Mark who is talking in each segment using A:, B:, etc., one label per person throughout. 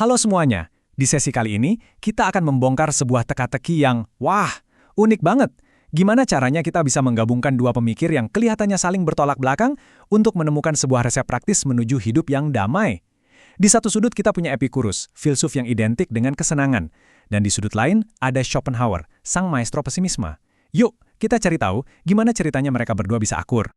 A: Halo semuanya, di sesi kali ini kita akan membongkar sebuah teka-teki yang, wah, unik banget. Gimana caranya kita bisa menggabungkan dua pemikir yang kelihatannya saling bertolak belakang untuk menemukan sebuah resep praktis menuju hidup yang damai? Di satu sudut kita punya Epicurus, filsuf yang identik dengan kesenangan. Dan di sudut lain ada Schopenhauer, sang maestro pesimisme. Yuk, kita cari tahu gimana ceritanya mereka berdua bisa akur.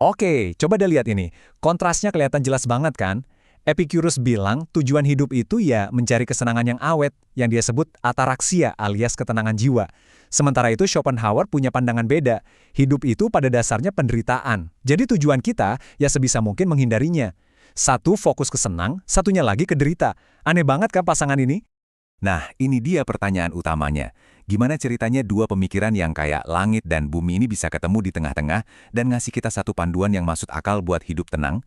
A: Oke, coba deh lihat ini. Kontrasnya kelihatan jelas banget kan? Epicurus bilang tujuan hidup itu ya mencari kesenangan yang awet, yang dia sebut ataraksia alias ketenangan jiwa. Sementara itu Schopenhauer punya pandangan beda. Hidup itu pada dasarnya penderitaan. Jadi tujuan kita ya sebisa mungkin menghindarinya. Satu fokus ke senang, satunya lagi ke derita. Aneh banget kan pasangan ini?
B: Nah, ini dia pertanyaan utamanya. Gimana ceritanya dua pemikiran yang kayak langit dan bumi ini bisa ketemu di tengah-tengah dan ngasih kita satu panduan yang masuk akal buat hidup tenang?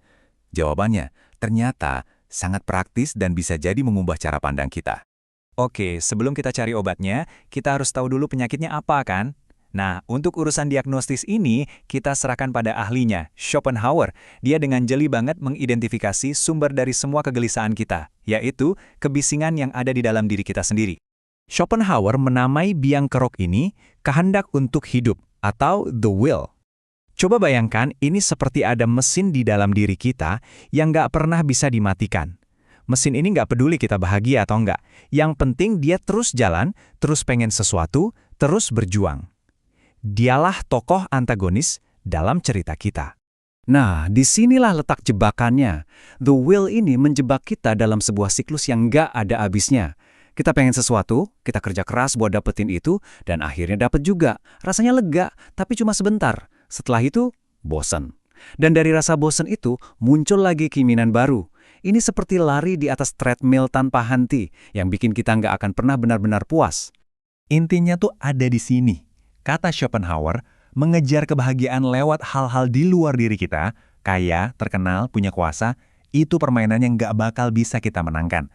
B: Jawabannya, ternyata sangat praktis dan bisa jadi mengubah cara pandang kita.
A: Oke, sebelum kita cari obatnya, kita harus tahu dulu penyakitnya apa kan? Nah, untuk urusan diagnostis ini, kita serahkan pada ahlinya, Schopenhauer. Dia dengan jeli banget mengidentifikasi sumber dari semua kegelisahan kita, yaitu kebisingan yang ada di dalam diri kita sendiri. Schopenhauer menamai biang kerok ini kehendak untuk hidup, atau the will. Coba bayangkan ini seperti ada mesin di dalam diri kita yang nggak pernah bisa dimatikan. Mesin ini nggak peduli kita bahagia atau nggak. Yang penting dia terus jalan, terus pengen sesuatu, terus berjuang. Dialah tokoh antagonis dalam cerita kita. Nah, disinilah letak jebakannya. The will ini menjebak kita dalam sebuah siklus yang nggak ada habisnya. Kita pengen sesuatu, kita kerja keras buat dapetin itu, dan akhirnya dapet juga. Rasanya lega, tapi cuma sebentar. Setelah itu, bosan. Dan dari rasa bosan itu, muncul lagi keinginan baru. Ini seperti lari di atas treadmill tanpa henti, yang bikin kita nggak akan pernah benar-benar puas. Intinya tuh ada di sini. Kata Schopenhauer, mengejar kebahagiaan lewat hal-hal di luar diri kita, kaya, terkenal, punya kuasa, itu permainan yang nggak bakal bisa kita menangkan.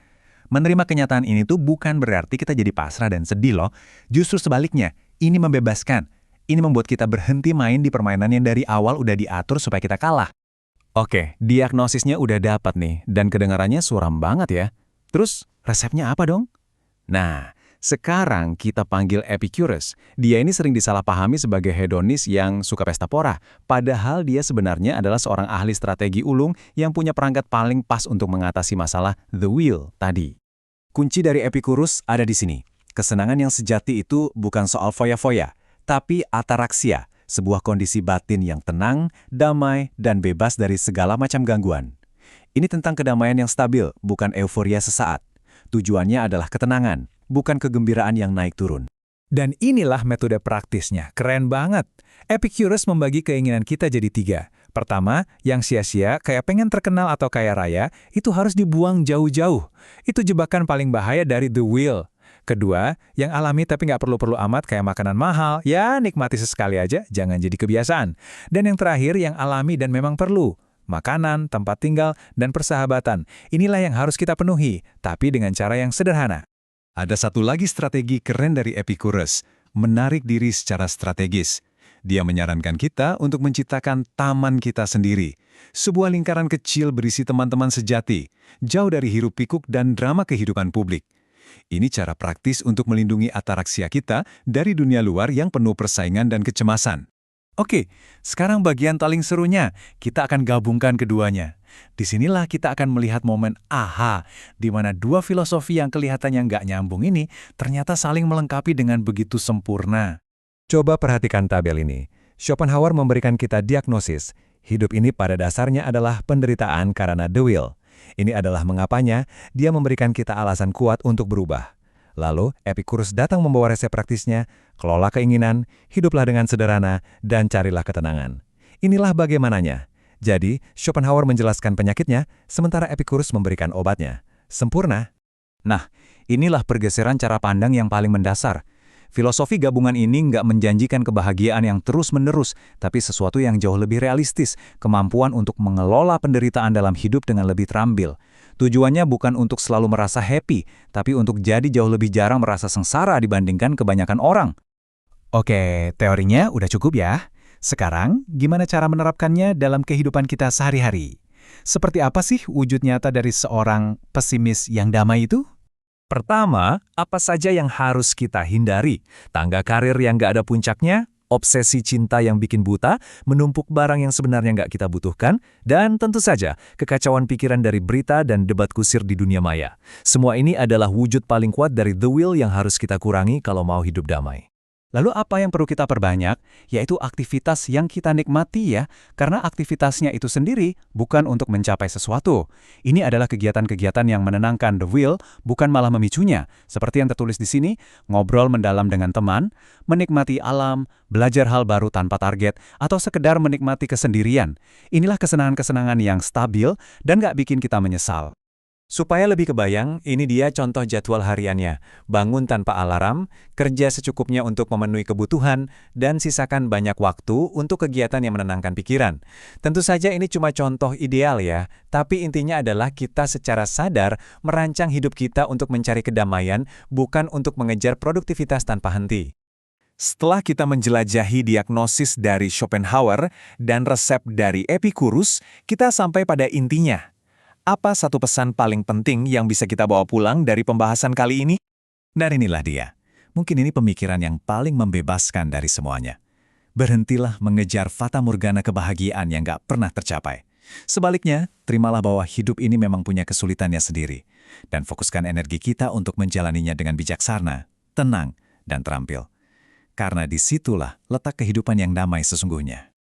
A: Menerima kenyataan ini tuh bukan berarti kita jadi pasrah dan sedih loh. Justru sebaliknya, ini membebaskan. Ini membuat kita berhenti main di permainan yang dari awal udah diatur supaya kita kalah. Oke, diagnosisnya udah dapat nih, dan kedengarannya suram banget ya. Terus, resepnya apa dong? Nah, sekarang kita panggil Epicurus. Dia ini sering disalahpahami sebagai hedonis yang suka pesta pora, padahal dia sebenarnya adalah seorang ahli strategi ulung yang punya perangkat paling pas untuk mengatasi masalah the will tadi. Kunci dari Epicurus ada di sini. Kesenangan yang sejati itu bukan soal foya-foya, tapi ataraksia, sebuah kondisi batin yang tenang, damai, dan bebas dari segala macam gangguan. Ini tentang kedamaian yang stabil, bukan euforia sesaat. Tujuannya adalah ketenangan, bukan kegembiraan yang naik turun. Dan inilah metode praktisnya, keren banget. Epicurus membagi keinginan kita jadi 3. Pertama, yang sia-sia, kayak pengen terkenal atau kaya raya, itu harus dibuang jauh-jauh. Itu jebakan paling bahaya dari the will. Kedua, yang alami tapi nggak perlu-perlu amat kayak makanan mahal, ya nikmati sesekali aja, jangan jadi kebiasaan. Dan yang terakhir, yang alami dan memang perlu. Makanan, tempat tinggal, dan persahabatan. Inilah yang harus kita penuhi, tapi dengan cara yang sederhana. Ada satu lagi strategi keren dari Epicurus, menarik diri secara strategis. Dia menyarankan kita untuk menciptakan taman kita sendiri. Sebuah lingkaran kecil berisi teman-teman sejati, jauh dari hiruk-pikuk dan drama kehidupan publik. Ini cara praktis untuk melindungi ataraksia kita dari dunia luar yang penuh persaingan dan kecemasan. Oke, sekarang bagian paling serunya, kita akan gabungkan keduanya. Disinilah kita akan melihat momen aha, di mana dua filosofi yang kelihatannya nggak nyambung ini ternyata saling melengkapi dengan begitu sempurna. Coba perhatikan tabel ini. Schopenhauer memberikan kita diagnosis. Hidup ini pada dasarnya adalah penderitaan karena the will. Ini adalah mengapanya dia memberikan kita alasan kuat untuk berubah. Lalu, Epicurus datang membawa resep praktisnya, kelola keinginan, hiduplah dengan sederhana, dan carilah ketenangan. Inilah bagaimananya. Jadi, Schopenhauer menjelaskan penyakitnya, sementara Epicurus memberikan obatnya. Sempurna. Nah, inilah pergeseran cara pandang yang paling mendasar. Filosofi gabungan ini nggak menjanjikan kebahagiaan yang terus-menerus, tapi sesuatu yang jauh lebih realistis, kemampuan untuk mengelola penderitaan dalam hidup dengan lebih terambil. Tujuannya bukan untuk selalu merasa happy, tapi untuk jadi jauh lebih jarang merasa sengsara dibandingkan kebanyakan orang. Oke, teorinya udah cukup ya. Sekarang, gimana cara menerapkannya dalam kehidupan kita sehari-hari?
C: Seperti apa sih wujud nyata dari seorang pesimis yang damai itu?
A: Pertama, apa saja yang harus kita hindari? Tangga karir yang nggak ada puncaknya, obsesi cinta yang bikin buta, menumpuk barang yang sebenarnya nggak kita butuhkan, dan tentu saja kekacauan pikiran dari berita dan debat kusir di dunia maya. Semua ini adalah wujud paling kuat dari the will yang harus kita kurangi kalau mau hidup damai.
C: Lalu apa yang perlu kita perbanyak? Yaitu aktivitas yang kita nikmati ya, karena aktivitasnya itu sendiri bukan untuk mencapai sesuatu. Ini adalah kegiatan-kegiatan yang menenangkan the will, bukan malah memicunya. Seperti yang tertulis di sini, ngobrol mendalam dengan teman, menikmati alam, belajar hal baru tanpa target, atau sekedar menikmati kesendirian. Inilah kesenangan-kesenangan yang stabil dan nggak bikin kita menyesal.
A: Supaya lebih kebayang, ini dia contoh jadwal hariannya. Bangun tanpa alarm, kerja secukupnya untuk memenuhi kebutuhan, dan sisakan banyak waktu untuk kegiatan yang menenangkan pikiran. Tentu saja ini cuma contoh ideal ya, tapi intinya adalah kita secara sadar merancang hidup kita untuk mencari kedamaian, bukan untuk mengejar produktivitas tanpa henti. Setelah kita menjelajahi diagnosis dari Schopenhauer dan resep dari Epicurus, kita sampai pada intinya. Apa satu pesan paling penting yang bisa kita bawa pulang dari pembahasan kali ini?
B: Dan inilah dia. Mungkin ini pemikiran yang paling membebaskan dari semuanya. Berhentilah mengejar fata morgana kebahagiaan yang gak pernah tercapai. Sebaliknya, terimalah bahwa hidup ini memang punya kesulitannya sendiri. Dan fokuskan energi kita untuk menjalaninya dengan bijaksana, tenang, dan terampil. Karena disitulah letak kehidupan yang damai sesungguhnya.